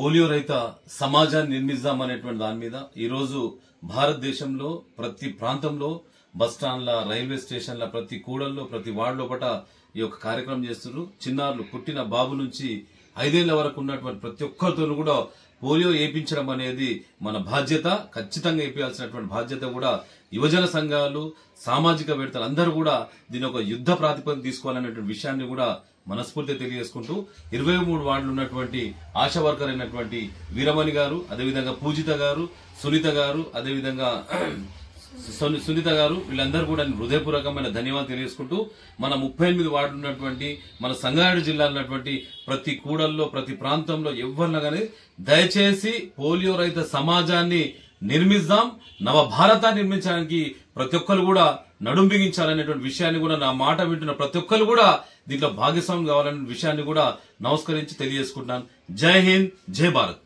Polio రహిత సమాజాన్ని నిర్మిద్దామనేటువంటి దాని మీద ఈరోజు భారతదేశంలో ప్రతి ప్రాంతంలో బస్టాండ్ల, రైల్వే స్టేషన్ల, ప్రతి కూడల్లో, ప్రతి వార్డు లోపల ఈ యొక్క కార్యక్రమం చేస్తున్నారు. చిన్నారులు పుట్టిన బాబు నుంచి 5 ఏళ్ల వరకు ఉన్నటువంటి ప్రతి ఒక్కరితో కూడా పోలియో వేయించడం అనేది మన బాధ్యత. ఖచ్చితంగా వేయించాల్సినటువంటి బాధ్యత కూడా యువజన సంఘాలు, సామాజికవేత్తలు అందరూ కూడా దీని ఒక యుద్ధ ప్రాతిపదిక తీసుకోవాలనేటువంటి విషయాన్ని కూడా మనస్ఫూర్తిగా తెలియజేసుకుంటూ 23 వార్డులు ఉన్నటువంటి ఆశా వర్కర్ అయినటువంటి వీరమణి గారు, అదేవిధంగా పూజిత గారు, సునీత గారు, అదేవిధంగా సునీత గారు, వీళ్ళందరూ కూడా హృదయపూర్వకమైన ధన్యవాదాలు తెలియజేసుకుంటూ మన 38 వార్డులు ఉన్నటువంటి మన సంగారెడ్డి జిల్లాలో ఉన్నటువంటి ప్రతి కూడల్లో, ప్రతి ప్రాంతంలో ఎవరినా కానీ దయచేసి పోలియో రహిత సమాజాన్ని నిర్మిద్దాం. నవ భారతాన్ని నిర్మించడానికి ప్రతి ఒక్కరు కూడా నడుం బిగించాలనేటువంటి విషయాన్ని కూడా, నా మాట వింటున్న ప్రతి ఒక్కరు కూడా దీంట్లో భాగస్వామ్యం కావాలనే విషయాన్ని కూడా నమస్కరించి తెలియజేసుకుంటున్నాను. జై హింద్, జై భారత్.